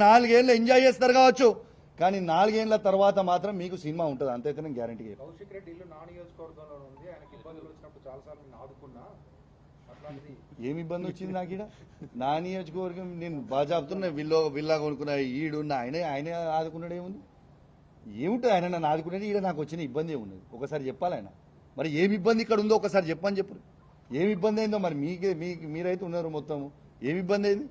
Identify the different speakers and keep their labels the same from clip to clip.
Speaker 1: నాలుగేళ్ళు ఎంజాయ్ చేస్తారు కావచ్చు, కానీ నాలుగేళ్ల తర్వాత మాత్రం మీకు సినిమా ఉంటుంది. అంతైతే నేను గ్యారంటీ.
Speaker 2: కౌశిక్ రెడ్డి ఇల్లు నా నియోజకవర్గంలో ఉంది. ఆయనకి ఇబ్బందులు వచ్చినప్పుడు చాలాసార్లు నేను ఆదుకున్నా.
Speaker 1: ఏమి ఇబ్బంది వచ్చింది నాకు ఇక్కడ? నా నియోజకవర్గం నేను బాగా చెప్తున్నా. విల్లా కొనుక్కున్న ఈడు ఆయన ఆదుకున్నాడు. ఏముంది? ఏముంటుంది ఆయన నన్ను ఆదుకునేది? ఈడ నాకు వచ్చిన ఇబ్బంది ఏమున్నది ఒకసారి చెప్పాలి ఆయన. మరి ఏమి ఇబ్బంది ఇక్కడ ఉందో ఒకసారి చెప్పని చెప్పు. ఏమి ఇబ్బంది అయిందో మరి మీరైతే ఉన్నారు మొత్తము. ఏమి ఇబ్బంది అయింది?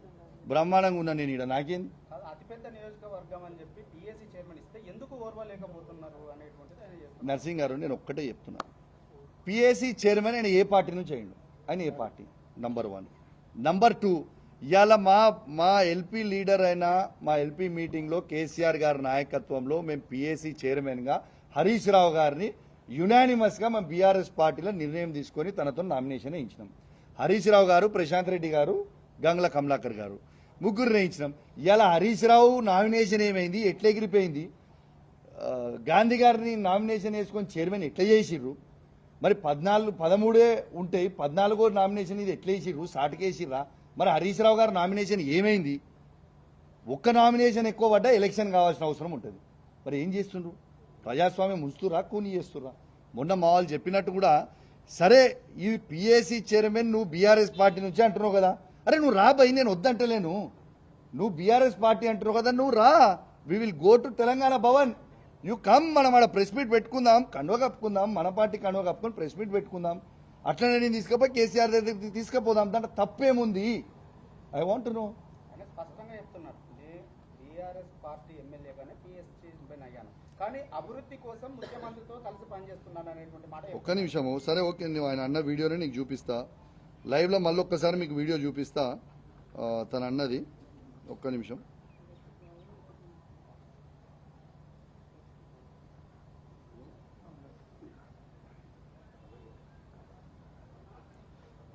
Speaker 1: బ్రహ్మాండంగా ఉన్నాను నేను ఇక్కడ. నాకేంది?
Speaker 2: అతిపెద్ద నియోజకవర్గం అని చెప్పి పిఎస్సి చైర్మన్ ఇస్తే ఎందుకు ఓర్వలేకపోతున్నారు అనేటువంటిది
Speaker 1: నర్సింగ్ గారు నేను ఒక్కటే చెప్తున్నాను. పిఎస్సి చైర్మన్ ఆయన ఏ పార్టీ నుంచి అయ్యిండు? ఆయన ఏ పార్టీ? నంబర్ 1. నంబర్ 2, ఇవాళ మా ఎల్పీ లీడర్ అయిన మా ఎల్పీ మీటింగ్లో కేసీఆర్ గారి నాయకత్వంలో మేము పిఎస్సి చైర్మన్గా హరీష్ రావు గారిని యునానిమస్గా మేము బీఆర్ఎస్ పార్టీలో నిర్ణయం తీసుకొని తనతో నామినేషన్ వేయించినాం. హరీష్ రావు గారు, ప్రశాంత్ రెడ్డి గారు, గంగుల కమలాకర్ గారు ముగ్గురు వేయించినాం. ఇలా హరీష్ రావు నామినేషన్ ఏమైంది? ఎట్లా ఎగిరిపోయింది? గాంధీ గారిని నామినేషన్ వేసుకొని చైర్మన్ ఎట్లా చేసిర్రు? మరి 13 ఉంటాయి, 14వ నామినేషన్ ఇది ఎట్లా వేసిర్రు? సాటికేసిర్రా? మరి హరీష్ రావు గారు నామినేషన్ ఏమైంది? ఒక్క నామినేషన్ ఎక్కువ పడ్డా ఎలక్షన్ కావాల్సిన అవసరం ఉంటుంది. మరి ఏం చేస్తుండ్రు? ప్రజాస్వామ్యం ఉంచుతురా, కూని చేస్తురా? మొన్న మా వాళ్ళు చెప్పినట్టు కూడా సరే ఈ పిఎస్సి చైర్మన్ నువ్వు బీఆర్ఎస్ పార్టీ నుంచి అంటున్నావు కదా, అరే నువ్వు రా భయ్, నేను వద్దంటలేను. నువ్వు బీఆర్ఎస్ పార్టీ అంటున్నావు కదా, నువ్వు రా. We will go to Telangana Bhavan. You come. మనం ఆడ ప్రెస్ మీట్ పెట్టుకుందాం, కండువ కప్పుకుందాం, మన పార్టీ కండువ కప్పుకొని ప్రెస్ మీట్ పెట్టుకుందాం. అట్లనే నేను తీసుకుపోయి కేసీఆర్ దగ్గరికి తీసుకుపోదాం. దాంట్లో తప్పేముంది? I want no.
Speaker 2: స్పష్టంగా చెప్తున్నారు, బీఆర్ఎస్ పార్టీ ఎమ్మెల్యేగానే పిఎస్సి చైర్మన్ అయ్యాను, కానీ అభివృద్ధి కోసం ముఖ్యమంత్రితో కలిసి పనిచేస్తున్నాను అనేటువంటి మాట.
Speaker 1: ఒక్క నిమిషము. సరే ఓకే, నువ్వు ఆయన అన్న వీడియోని నీకు చూపిస్తా లైవ్లో. మళ్ళీ ఒక్కసారి మీకు వీడియో చూపిస్తా తను అన్నది. ఒక్క నిమిషం.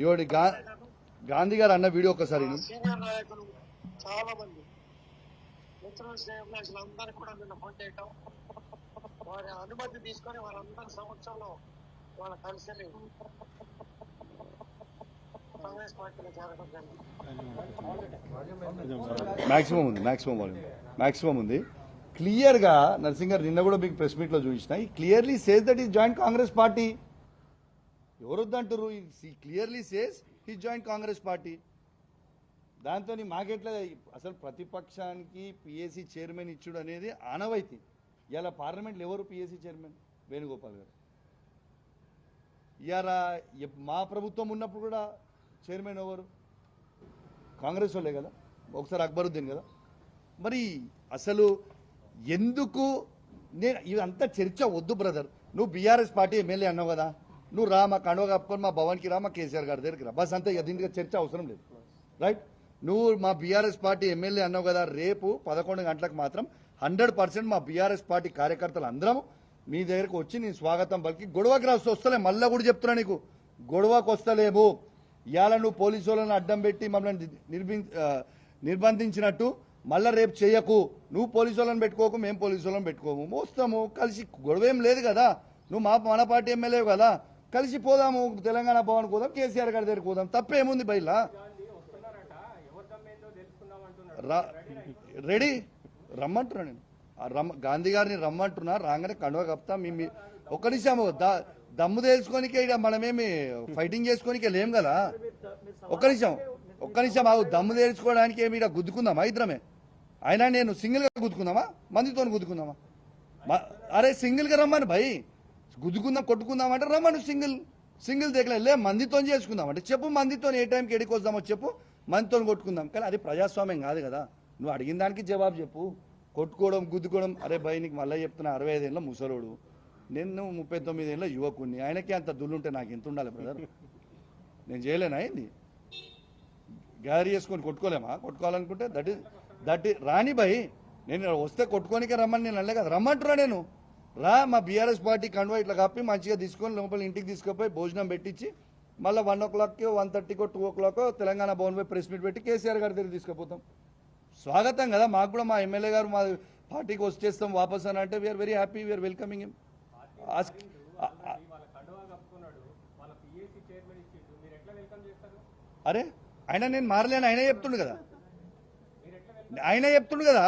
Speaker 1: ఇవాడి గాంధీ గారు అన్న వీడియో ఒకసారి
Speaker 3: సీనియర్ నాయకులు చాలా మంది అందరూ కూడా నిన్న ఫోన్ చేయటం, వారి అనుమతి తీసుకొని వారందరి సమక్షంలో వాళ్ళ కలిసి కాంగ్రెస్ పార్టీలో చేరడం జరిగింది.
Speaker 1: మాక్సిమం ఉంది. క్లియర్గా నర్సింగ్ గారు నిన్న కూడా మీకు ప్రెస్ మీట్లో చూపించిన, ఈ క్లియర్లీ సేస్ దట్ ఈస్ జాయింట్ కాంగ్రెస్ పార్టీ. ఎవరు వద్దంటారు? Clearly says he joint Congress party. దాంతో మాకెట్లా అసలు ప్రతిపక్షానికి పిఎస్సి చైర్మన్ ఇచ్చుడు అనేది ఆనవాయితీ. ఇలా పార్లమెంట్లో ఎవరు పిఎస్సి చైర్మన్? వేణుగోపాల్ గారు. ఇవాళ మా ప్రభుత్వం ఉన్నప్పుడు కూడా చైర్మన్ ఎవరు? కాంగ్రెస్ వాళ్ళే కదా, ఒకసారి అక్బరుద్దీన్ కదా. మరి అసలు ఎందుకు ఇదంతా చర్చ వద్దు బ్రదర్. నువ్వు బీఆర్ఎస్ పార్టీ ఎమ్మెల్యే అన్నావు కదా, నువ్వు రా, మా కండువ కప్పుకొని మా భవన్కి రా, మా కేసీఆర్ గారి దగ్గరికి రా, బస్ అంతే. దీనికి చర్చ అవసరం లేదు, రైట్? నువ్వు మా బీఆర్ఎస్ పార్టీ ఎమ్మెల్యే అన్నావు కదా, రేపు 11 గంటలకు మాత్రం 100% మా బీఆర్ఎస్ పార్టీ కార్యకర్తలు అందరం మీ దగ్గరకు వచ్చి నేను స్వాగతం పలికి గొడవకి రాస్తూ వస్తలే. మళ్ళీ కూడా చెప్తున్నా నీకు, గొడవకు వస్తలేము. ఇవాళ నువ్వు పోలీసు వాళ్ళని అడ్డం పెట్టి మమ్మల్ని నిర్బంధించినట్టు మళ్ళీ రేపు చేయకు. నువ్వు పోలీసు వాళ్ళని పెట్టుకోకు, మేము పోలీసు వాళ్ళని పెట్టుకోము, మోస్తాము కలిసి. గొడవ ఏం లేదు కదా, నువ్వు మన పార్టీ ఎమ్మెల్యే కదా, కలిసి పోదాము, తెలంగాణ భవన్ పోదాం, కేసీఆర్ గారి దగ్గరికి పోదాం. తప్పేముంది బయలా? రెడీ రమ్మంటున్నా నేను. గాంధీ గారిని రమ్మంటున్నా, రాగానే కండువ కప్తా. ఒక్క నిమిషం, దమ్ము తెలుసుకోనికే ఇక మనమేమి ఫైటింగ్ చేసుకోనికే లేం కదా. ఒక్క నిమిషం ఆగు. దమ్ము తెలుసుకోవడానికి ఏమి ఇక్కడ గుద్దుకుందామా ఇద్దరమే? అయినా నేను సింగిల్గా గుద్దుకుందామా, మందితో గుద్దుకుందామా? అరే సింగిల్గా రమ్మని భయ్, గుద్దుకుందాం కొట్టుకుందాం అంటే రమ్మను. సింగిల్ దగ్గర మందితో చేసుకుందాం అంటే చెప్పు, మందితో ఏ టైంకి ఎడికి వద్దామో చెప్పు, మందితో కొట్టుకుందాం. కానీ అది ప్రజాస్వామ్యం కాదు కదా. నువ్వు అడిగిన దానికి జవాబు చెప్పు. కొట్టుకోవడం గుద్దుకోవడం, అరే భయ్ నీకు మళ్ళీ చెప్తున్నా, 65 ఏళ్ళ ముసలోడు, నేను 39 ఏళ్ళ యువకుడిని. ఆయనకే అంత దుల్లుంటే నాకు ఎంత ఉండాలి బ్రదర్? నేను చేయలేనా ఏంది? గ్యారీ చేసుకొని కొట్టుకోలేమా? కొట్టుకోవాలనుకుంటే దట్ రాని భయ్, నేను వస్తే కొట్టుకోనికే రమ్మని నేను అనలే కదా. రమ్మంటున్నా నేను, రా మా బీఆర్ఎస్ పార్టీ కండువా ఇట్లా కప్పి మంచిగా తీసుకొని లోపల ఇంటికి తీసుకుపోయి భోజనం పెట్టించి మళ్ళీ 1 o'clock 1:30 2 o'clock తెలంగాణ భవన్ పోయి ప్రెస్ మీట్ పెట్టి కేసీఆర్ గారి దగ్గర తీసుకుపోతాం. స్వాగతం కదా మాకు కూడా. మా ఎమ్మెల్యే గారు మా పార్టీకి వచ్చేస్తాం వాపస్ అని అంటే we are very happy, we are welcoming him. అరే ఆయన నేను మారలేను, ఆయనే చెప్తుండు కదా. ఆయన చెప్తుండు కదా.